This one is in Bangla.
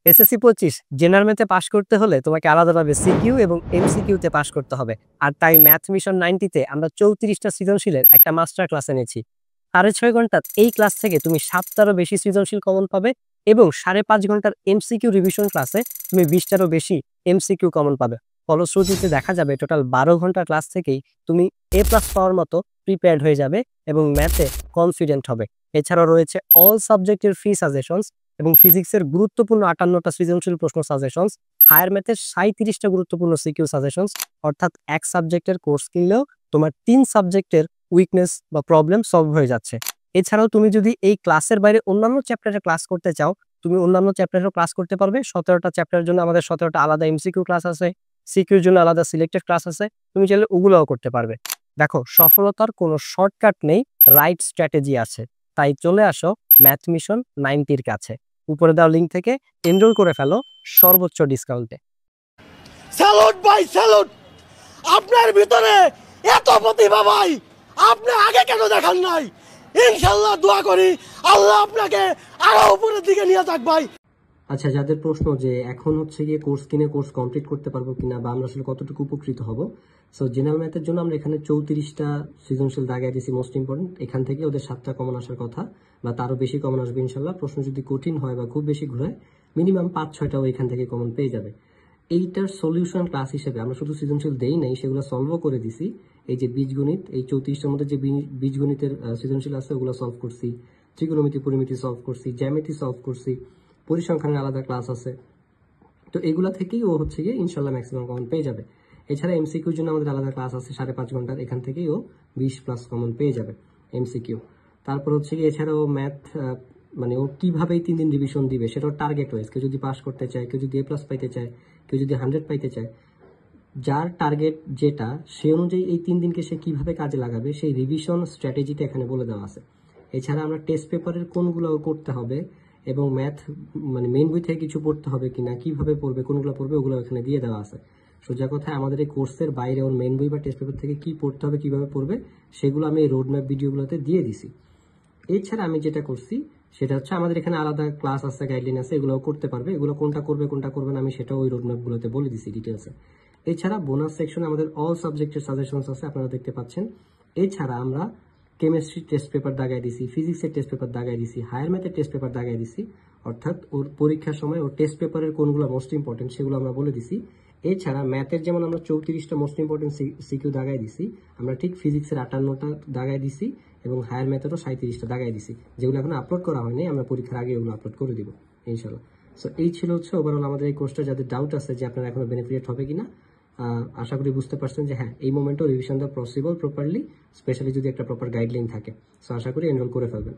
এসএসসি 25 জেনারেল ম্যাথে পাস করতে হলে তোমাকে আলাদাভাবে সিকিউ এবং এমসিকিউতে পাস করতে হবে। আর তাই ম্যাথ মিশন 90 আমরা 34টা সৃজনশীলের একটা মাস্টার ক্লাস এনেছি। 6.5 ঘন্টার এই ক্লাস থেকে তুমি 7টারও বেশি সৃজনশীল কমন পাবে এবং 5.5 ঘন্টার এমসিকিউ রিভিশন ক্লাসে তুমি 20টারও বেশি এমসিকিউ কমন পাবে। ফলশ্রুতিতে দেখা যাবে টোটাল 12 ঘন্টার ক্লাস থেকেই তুমি এ প্লাস পাওয়ার মতো প্রিপেয়ার্ড হয়ে যাবে এবং ম্যাথে কনফিডেন্ট হবে। এছাড়াও রয়েছে অল সাবজেক্টের ফ্রি সাজেশনস এবং ফিজিক্সের গুরুত্বপূর্ণ 58টা সৃজনশীল প্রশ্ন সাজেশনস, হায়ার ম্যাথের 37টা গুরুত্বপূর্ণ সিকিউ সাজেশনস, অর্থাৎ এক সাবজেক্টের কোর্স কিনলেও তোমার 3 সাবজেক্টের উইকনেস বা প্রবলেম সলভ হয়ে যাচ্ছে। এছাড়াও তুমি যদি এই ক্লাসের বাইরে অন্যান্য চ্যাপ্টারে ক্লাস করতে চাও, তুমি অন্যান্য চ্যাপ্টারেও ক্লাস করতে পারবে। 17টা চ্যাপ্টারের জন্য আমাদের 17টা আলাদা এমসিকিউ ক্লাস আছে, সিকিউর জন্য আলাদা সিলেক্টেড ক্লাস আছে, তুমি চাইলে ওগুলোও করতে পারবে। দেখো, সফলতার কোনো শর্টকাট নেই, রাইট স্ট্র্যাটেজি আছে। তাই চলে আসো ম্যাথ মিশন 90 কাছে। উপরে দেওয়া লিঙ্ক থেকে এনরোল করে ফেলো সর্বোচ্চ ডিসকাউন্টে। স্যালুট ভাই, স্যালুট! আপনার ভিতরে এত প্রতিভা ভাই, আপনি আগে কেন দেখান নাই? ইনশাআল্লাহ দোয়া করি আল্লাহ আপনাকে আরো উপরের দিকে নিয়ে যাক ভাই। আচ্ছা, যাদের প্রশ্ন যে এখন হচ্ছে গিয়ে কোর্স কিনে কোর্স কমপ্লিট করতে পারবো কিনা বা আমরা আসলে কতটুকু উপকৃত হব, সো জেনারেল ম্যাথের জন্য আমরা এখানে 34টা সৃজনশীল দাগায় দিয়েছি। মোস্ট ইম্পর্টেন্ট, এখান থেকে ওদের 7টা কমন আসার কথা বা তারও বেশি কমন আসবে ইনশাল্লাহ। প্রশ্ন যদি কঠিন হয় বা খুব বেশি ঘুরায়, মিনিমাম 5-6টাও এখান থেকে কমন পেয়ে যাবে। এইটার সলিউশন ক্লাস হিসেবে আমরা শুধু সৃজনশীল দেই নাই, সেগুলো সলভও করে দিছি। এই যে বীজগণিত, এই 34টার মধ্যে যে বীজগণিতের সৃজনশীল আছে ওগুলো সলভ করছি, ত্রিকোণমিতি পরিমিতি সলভ করছি, জ্যামিতি সলভ করছি, পরিসংখ্যানের আলাদা ক্লাস আছে। তো এগুলা থেকেই ও হচ্ছে গিয়ে ইনশাল্লাহ ম্যাক্সিমাম কমন পেয়ে যাবে। এছাড়া এমসিকিউর জন্য আমাদের আলাদা ক্লাস আছে 5.5 ঘন্টার, এখান থেকেই ও 20+ কমন পেয়ে যাবে এমসিকিউ। তারপর হচ্ছে গিয়ে এছাড়াও ম্যাথ মানে ও কিভাবে 3 দিন রিভিশন দিবে সেটাও টার্গেট ওয়াইজ। কেউ যদি পাস করতে চায়, কেউ যদি A+ পাইতে চায়, কেউ যদি 100 পাইতে চায়, যার টার্গেট যেটা সে অনুযায়ী এই 3 দিনকে সে কিভাবে কাজে লাগাবে সেই রিভিশন স্ট্র্যাটেজিটা এখানে বলে দেওয়া আছে। এছাড়া আমরা টেস্ট পেপারের কোনগুলো করতে হবে এবং ম্যাথ মানে মেইন বই থেকে কিছু পড়তে হবে কিনা, কিভাবে পড়বে, কোনগুলো পড়বে, ওগুলো এখানে দিয়ে দেওয়া আছে। সোজা কথা, আমাদের এই কোর্সের বাইরে ওর মেইন বই বা টেস্ট পেপার থেকে কি পড়তে হবে, কিভাবে পড়বে, সেগুলো আমি এই রোডম্যাপ ভিডিওগুলোতে দিয়ে দিছি। এছাড়া আমি যেটা করছি সেটা হচ্ছে আমাদের এখানে আলাদা ক্লাস আছে, গাইডলাইন আছে, এগুলো করতে পারবে। এগুলো কোনটা করবে কোনটা করবে না আমি সেটাও ওই রোডম্যাপগুলোতে বলে দিছি ডিটেলসে। এছাড়া বোনাস সেকশনে আমাদের অল সাবজেক্টের সাজেশনস আছে, আপনারা দেখতে পাচ্ছেন। এছাড়া আমরা কেমিস্ট্রি টেস্ট পেপার দাগাই দিছি, ফিজিক্সের টেস্ট পেপার দাগাই দিছি, হায়ার ম্যাথের টেস্ট পেপার দাগাই দিছি। অর্থাৎ ওর পরীক্ষার সময় ওর টেস্ট পেপারের কোনগুলো মোস্ট ইম্পর্টেন্ট সেগুলো আমরা বলে দিছি। এছাড়া ম্যাথের যেমন আমরা 34টা মোস্ট ইম্পর্টেন্ট সিকিউ দাগাই দিছি, আমরা ঠিক ফিজিক্সের 58টা দাগাই দিছি এবং হায়ার ম্যাথেরও 37টা দাগাই দিছি, যেগুলো এখন আপলোড করা হয়নি, আমরা পরীক্ষার আগে ওগুলো আপলোড করে দিব ইনশাল্লাহ। সো এই ছিল হচ্ছে ওভারঅল আমাদের এই কোর্সটা। যাদের ডাউট আছে যে আপনারা এখনো বেনিফিট হবে কিনা, আশা করি বুঝতে পারছেন যে হ্যাঁ, এই মোমেন্টও রিভিশন দেওয়া পসিবল প্রপারলি, স্পেশালি যদি একটা প্রপার গাইডলাইন থাকে। সো আশা করি এনরোল করে ফেলবেন।